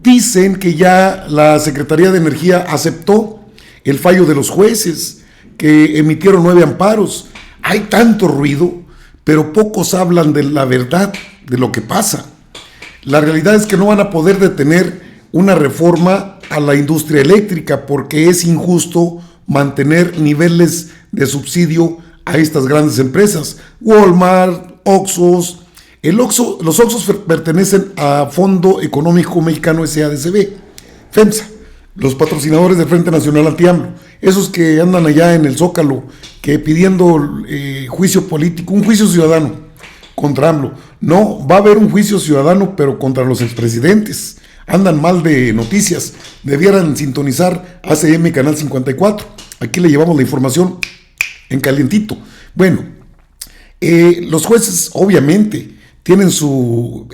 Dicen que ya la Secretaría de Energía aceptó el fallo de los jueces que emitieron 9 amparos. Hay tanto ruido, pero pocos hablan de la verdad, de lo que pasa. La realidad es que no van a poder detener una reforma a la industria eléctrica porque es injusto mantener niveles de subsidio a estas grandes empresas. Walmart, Oxxos. Los Oxxos pertenecen a Fondo Económico Mexicano SADCB, FEMSA, los patrocinadores del Frente Nacional Anti-AMLO, esos que andan allá en el Zócalo, que pidiendo juicio político, un juicio ciudadano contra AMLO. No, va a haber un juicio ciudadano, pero contra los expresidentes. Andan mal de noticias, debieran sintonizar ACM Canal 54. Aquí le llevamos la información en calientito. Bueno, los jueces obviamente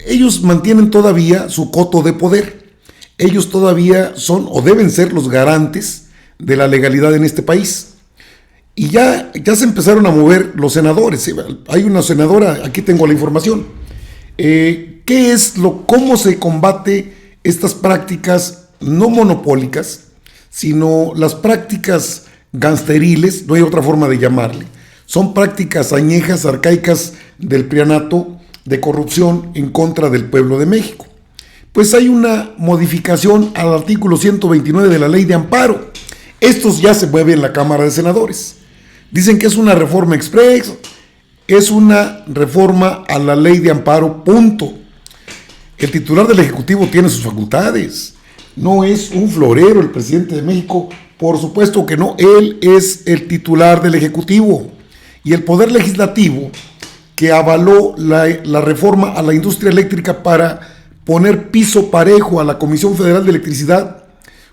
ellos mantienen todavía su coto de poder. Ellos todavía son o deben ser los garantes de la legalidad en este país. Y ya se empezaron a mover los senadores. Hay una senadora, aquí tengo la información. ¿Cómo se combate estas prácticas no monopólicas, sino las prácticas gangsteriles? No hay otra forma de llamarle. Son prácticas añejas, arcaicas del prianato, de corrupción en contra del pueblo de México. Pues hay una modificación al artículo 129 de la Ley de Amparo. Estos ya se mueven en la Cámara de Senadores. Dicen que es una reforma express, es una reforma a la Ley de Amparo, punto. El titular del Ejecutivo tiene sus facultades. No es un florero el presidente de México, por supuesto que no. Él es el titular del Ejecutivo. Y el Poder Legislativo, que avaló la reforma a la industria eléctrica para poner piso parejo a la Comisión Federal de Electricidad,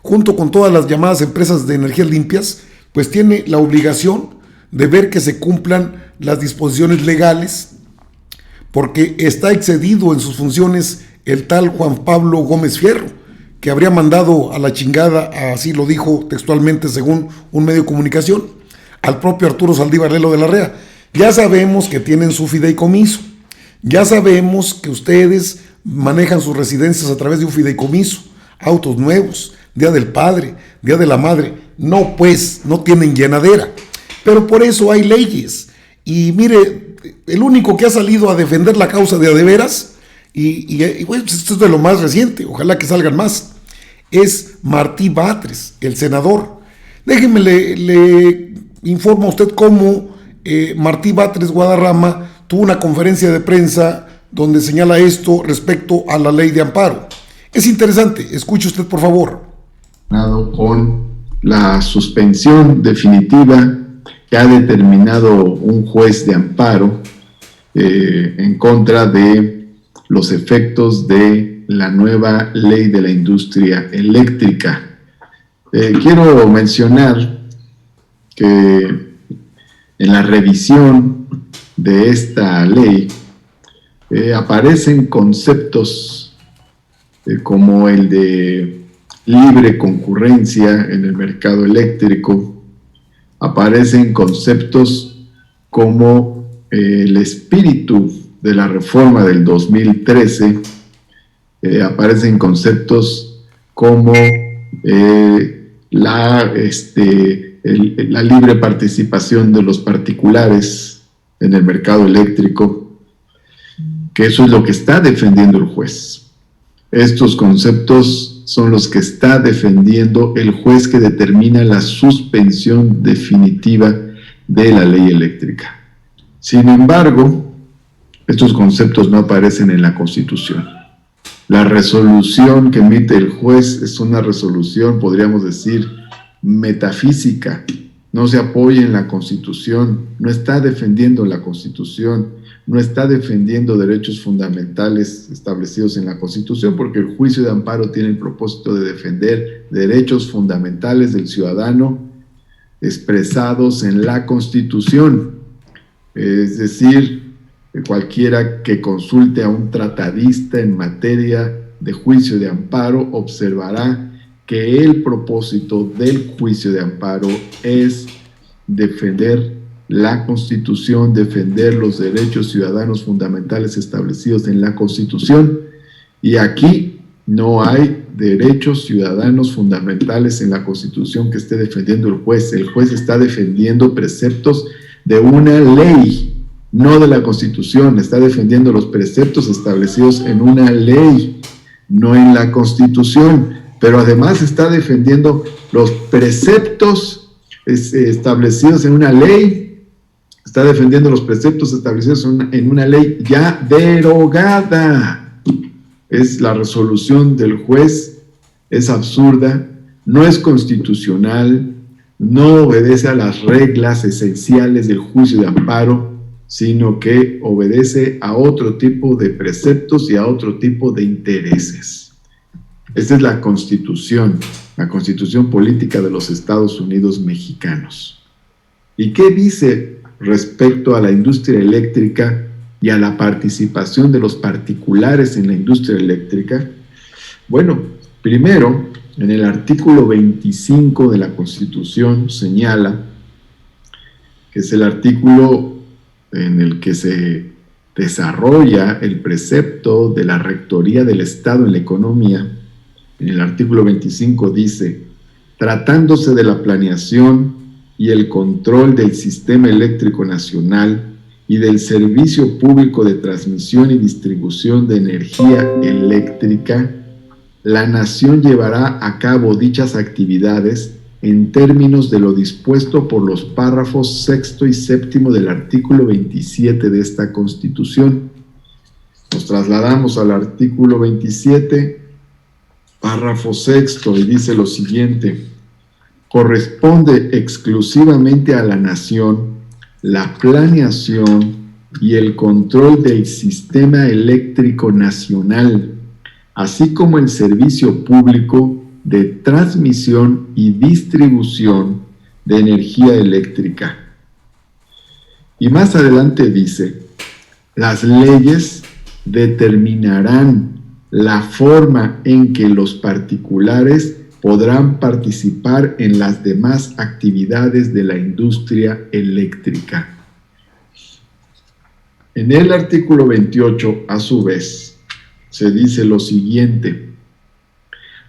junto con todas las llamadas empresas de energías limpias, pues tiene la obligación de ver que se cumplan las disposiciones legales, porque está excedido en sus funciones el tal Juan Pablo Gómez Fierro, que habría mandado a la chingada, así lo dijo textualmente según un medio de comunicación, al propio Arturo Saldívar Lelo de la Rea. Ya sabemos que tienen su fideicomiso, ya sabemos que ustedes manejan sus residencias a través de un fideicomiso, autos nuevos, Día del Padre, Día de la Madre. No, pues, no tienen llenadera, pero por eso hay leyes. Y mire, el único que ha salido a defender la causa de veras, y bueno, esto es de lo más reciente, ojalá que salgan más, es Martí Batres, el senador. Déjenme le informo a usted cómo Martí Batres Guadarrama tuvo una conferencia de prensa donde señala esto respecto a la Ley de Amparo. Es interesante, escuche usted por favor. Con la suspensión definitiva que ha determinado un juez de amparo en contra de los efectos de la nueva ley de la industria eléctrica. Quiero mencionar que en la revisión de esta ley aparecen conceptos como el de libre concurrencia en el mercado eléctrico, aparecen conceptos como el espíritu de la reforma del 2013, aparecen conceptos como la libre participación de los particulares en el mercado eléctrico, que eso es lo que está defendiendo el juez. Estos conceptos son los que está defendiendo el juez que determina la suspensión definitiva de la ley eléctrica. Sin embargo, estos conceptos no aparecen en la Constitución. La resolución que emite el juez es una resolución, podríamos decir, metafísica. No se apoya en la Constitución, no está defendiendo la Constitución, no está defendiendo derechos fundamentales establecidos en la Constitución, porque el juicio de amparo tiene el propósito de defender derechos fundamentales del ciudadano expresados en la Constitución. Es decir, cualquiera que consulte a un tratadista en materia de juicio de amparo observará que el propósito del juicio de amparo es defender la Constitución, defender los derechos ciudadanos fundamentales establecidos en la Constitución, y aquí no hay derechos ciudadanos fundamentales en la Constitución que esté defendiendo el juez. El juez está defendiendo preceptos de una ley, no de la Constitución. Está defendiendo los preceptos establecidos en una ley, no en la Constitución. Pero además está defendiendo los preceptos establecidos en una ley. Está defendiendo los preceptos establecidos en una ley ya derogada. Es la resolución del juez, es absurda, no es constitucional, no obedece a las reglas esenciales del juicio de amparo, sino que obedece a otro tipo de preceptos y a otro tipo de intereses. Esta es la Constitución política de los Estados Unidos mexicanos. ¿Y qué dice respecto a la industria eléctrica y a la participación de los particulares en la industria eléctrica? Bueno, primero, en el artículo 25 de la Constitución señala, que es el artículo en el que se desarrolla el precepto de la Rectoría del Estado en la economía. En el artículo 25 dice: tratándose de la planeación y el control del sistema eléctrico nacional y del servicio público de transmisión y distribución de energía eléctrica, la nación llevará a cabo dichas actividades en términos de lo dispuesto por los párrafos 6º y 7º del artículo 27 de esta Constitución. Nos trasladamos al artículo 27, párrafo 6º, y dice lo siguiente: corresponde exclusivamente a la nación la planeación y el control del sistema eléctrico nacional, así como el servicio público de transmisión y distribución de energía eléctrica. Y más adelante dice: las leyes determinarán la forma en que los particulares podrán participar en las demás actividades de la industria eléctrica. En el artículo 28, a su vez, se dice lo siguiente: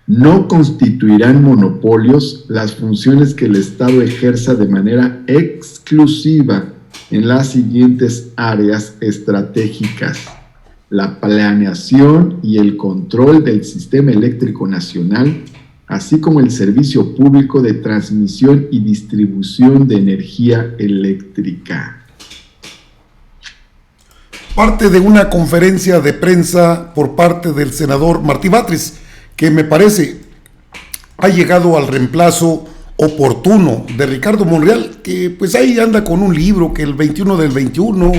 no constituirán monopolios las funciones que el Estado ejerza de manera exclusiva en las siguientes áreas estratégicas: la planeación y el control del sistema eléctrico nacional, así como el servicio público de transmisión y distribución de energía eléctrica. Parte de una conferencia de prensa por parte del senador Martí Batres, que me parece ha llegado al reemplazo oportuno de Ricardo Monreal, que pues ahí anda con un libro, que el 21 del 21,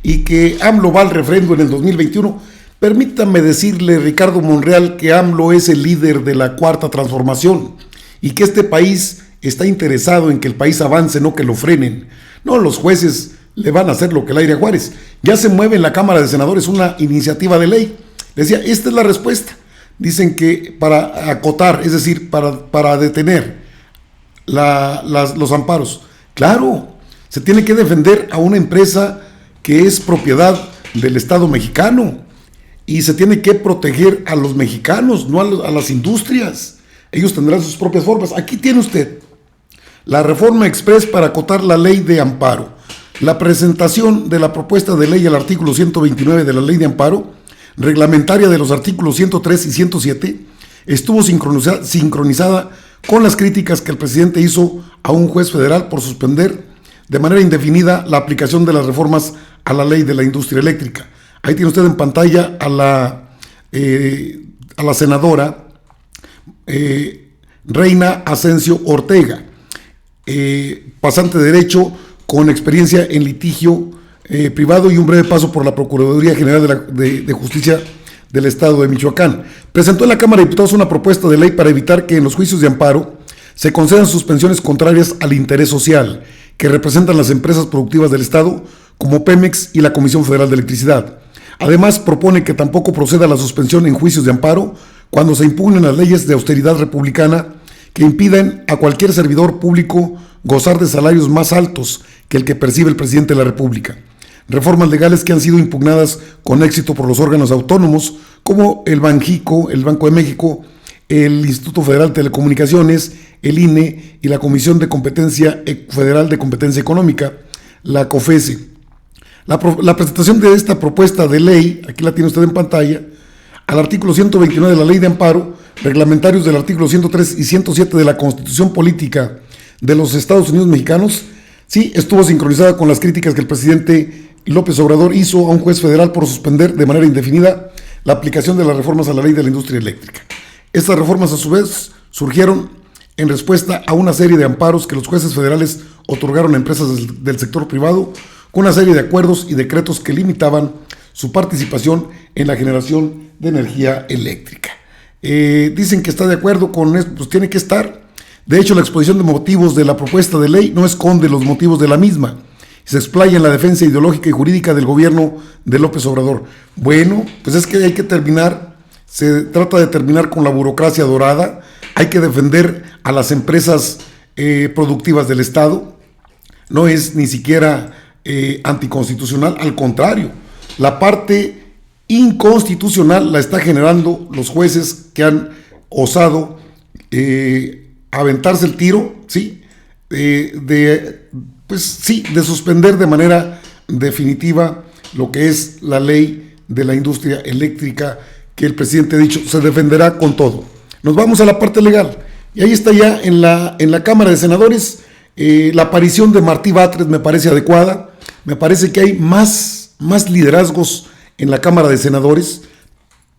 y que AMLO va al refrendo en el 2021. Permítame decirle, Ricardo Monreal, que AMLO es el líder de la Cuarta Transformación y que este país está interesado en que el país avance, no que lo frenen. No, los jueces le van a hacer lo que el aire a Juárez. Ya se mueve en la Cámara de Senadores una iniciativa de ley. Decía, esta es la respuesta. Dicen que para acotar, es decir, para detener los amparos. Claro, se tiene que defender a una empresa que es propiedad del Estado mexicano y se tiene que proteger a los mexicanos, no a las industrias. Ellos tendrán sus propias formas. Aquí tiene usted la reforma express para acotar la ley de amparo, la presentación de la propuesta de ley al artículo 129 de la ley de amparo, reglamentaria de los artículos 103 y 107, estuvo sincronizada con las críticas que el presidente hizo a un juez federal por suspender de manera indefinida la aplicación de las reformas a la ley de la industria eléctrica. Ahí tiene usted en pantalla a la senadora Reina Asensio Ortega, pasante de Derecho con experiencia en litigio privado y un breve paso por la Procuraduría General de Justicia del Estado de Michoacán. Presentó en la Cámara de Diputados una propuesta de ley para evitar que en los juicios de amparo se concedan suspensiones contrarias al interés social que representan las empresas productivas del Estado, como Pemex y la Comisión Federal de Electricidad. Además, propone que tampoco proceda la suspensión en juicios de amparo cuando se impugnen las leyes de austeridad republicana que impiden a cualquier servidor público gozar de salarios más altos que el que percibe el presidente de la República. Reformas legales que han sido impugnadas con éxito por los órganos autónomos como el Banjico, el Banco de México, el Instituto Federal de Telecomunicaciones, el INE y la Comisión de Competencia Federal de Competencia Económica, la COFESE. La presentación de esta propuesta de ley, aquí la tiene usted en pantalla, al artículo 129 de la Ley de Amparo, reglamentarios del artículo 103 y 107 de la Constitución Política de los Estados Unidos Mexicanos, sí, estuvo sincronizada con las críticas que el presidente López Obrador hizo a un juez federal por suspender de manera indefinida la aplicación de las reformas a la ley de la industria eléctrica. Estas reformas, a su vez, surgieron en respuesta a una serie de amparos que los jueces federales otorgaron a empresas del sector privado con una serie de acuerdos y decretos que limitaban su participación en la generación de energía eléctrica. Dicen que está de acuerdo con esto, pues tiene que estar. De hecho, la exposición de motivos de la propuesta de ley no esconde los motivos de la misma. Se explaya en la defensa ideológica y jurídica del gobierno de López Obrador. Bueno, pues es que hay que terminar, se trata de terminar con la burocracia dorada, hay que defender a las empresas productivas del Estado, no es ni siquiera anticonstitucional, al contrario, la parte inconstitucional la está generando los jueces que han osado aventarse el tiro, ¿sí? De suspender de manera definitiva lo que es la ley de la industria eléctrica, que el presidente ha dicho se defenderá con todo. Nos vamos a la parte legal, y ahí está ya en la Cámara de Senadores. La aparición de Martí Batres me parece adecuada, me parece que hay más liderazgos en la Cámara de Senadores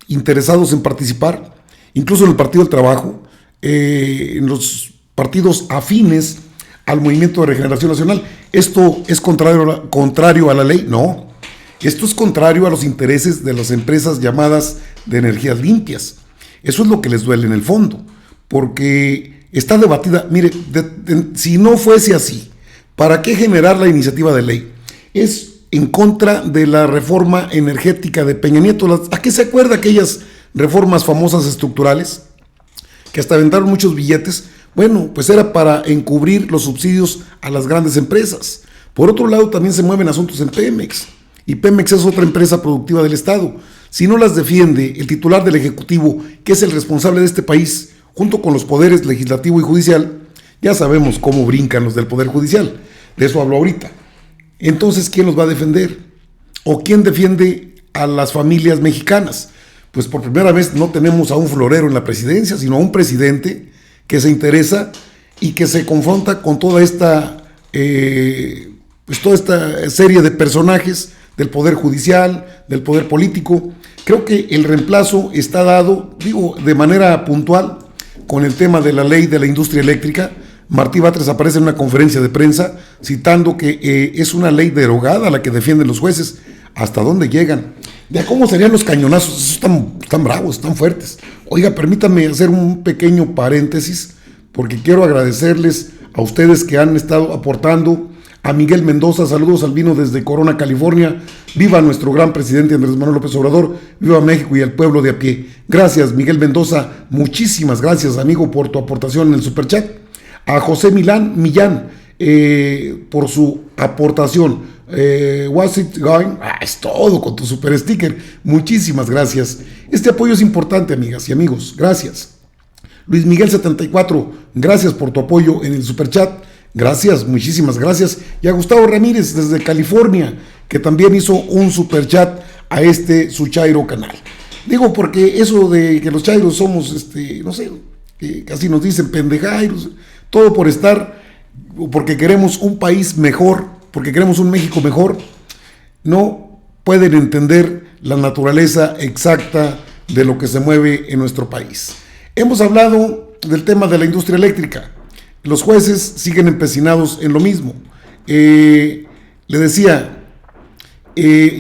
interesados en participar, incluso en el Partido del Trabajo, en los partidos afines al Movimiento de Regeneración Nacional. ¿Esto es contrario a la ley? No, esto es contrario a los intereses de las empresas llamadas de energías limpias. Eso es lo que les duele en el fondo, porque está debatida. Mire, si no fuese así, ¿para qué generar la iniciativa de ley? Es en contra de la reforma energética de Peña Nieto. ¿A qué se acuerda aquellas reformas famosas estructurales que hasta aventaron muchos billetes? Bueno, pues era para encubrir los subsidios a las grandes empresas. Por otro lado, también se mueven asuntos en Pemex, y Pemex es otra empresa productiva del Estado. Si no las defiende el titular del Ejecutivo, que es el responsable de este país, junto con los poderes legislativo y judicial, ya sabemos cómo brincan los del Poder Judicial. De eso hablo ahorita. Entonces, ¿quién los va a defender? ¿O quién defiende a las familias mexicanas? Pues por primera vez no tenemos a un florero en la presidencia, sino a un presidente que se interesa y que se confronta con toda esta serie de personajes del Poder Judicial, del Poder Político. Creo que el reemplazo está dado, de manera puntual, con el tema de la ley de la industria eléctrica. Martí Batres aparece en una conferencia de prensa citando que es una ley derogada la que defienden los jueces. ¿Hasta dónde llegan? ¿De cómo serían los cañonazos? Esos están bravos, están fuertes. Oiga, permítanme hacer un pequeño paréntesis, porque quiero agradecerles a ustedes que han estado aportando. A Miguel Mendoza, saludos Albino desde Corona, California. Viva nuestro gran presidente Andrés Manuel López Obrador, viva México y el pueblo de a pie. Gracias, Miguel Mendoza, muchísimas gracias, amigo, por tu aportación en el superchat. A José Millán, por su aportación. Was it going? Es todo con tu super sticker. Muchísimas gracias. Este apoyo es importante, amigas y amigos. Gracias. Luis Miguel 74, gracias por tu apoyo en el superchat. Gracias, muchísimas gracias. Y a Gustavo Ramírez desde California, que también hizo un superchat a su Chairo canal. Digo, porque eso de que los chairos somos, no sé, casi nos dicen pendejairos, todo porque queremos un país mejor, porque queremos un México mejor, no pueden entender la naturaleza exacta de lo que se mueve en nuestro país. Hemos hablado del tema de la industria eléctrica. Los jueces siguen empecinados en lo mismo. Le decía,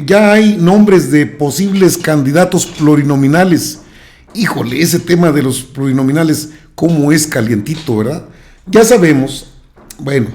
ya hay nombres de posibles candidatos plurinominales. Híjole, ese tema de los plurinominales, cómo es calientito, ¿verdad? Ya sabemos, bueno,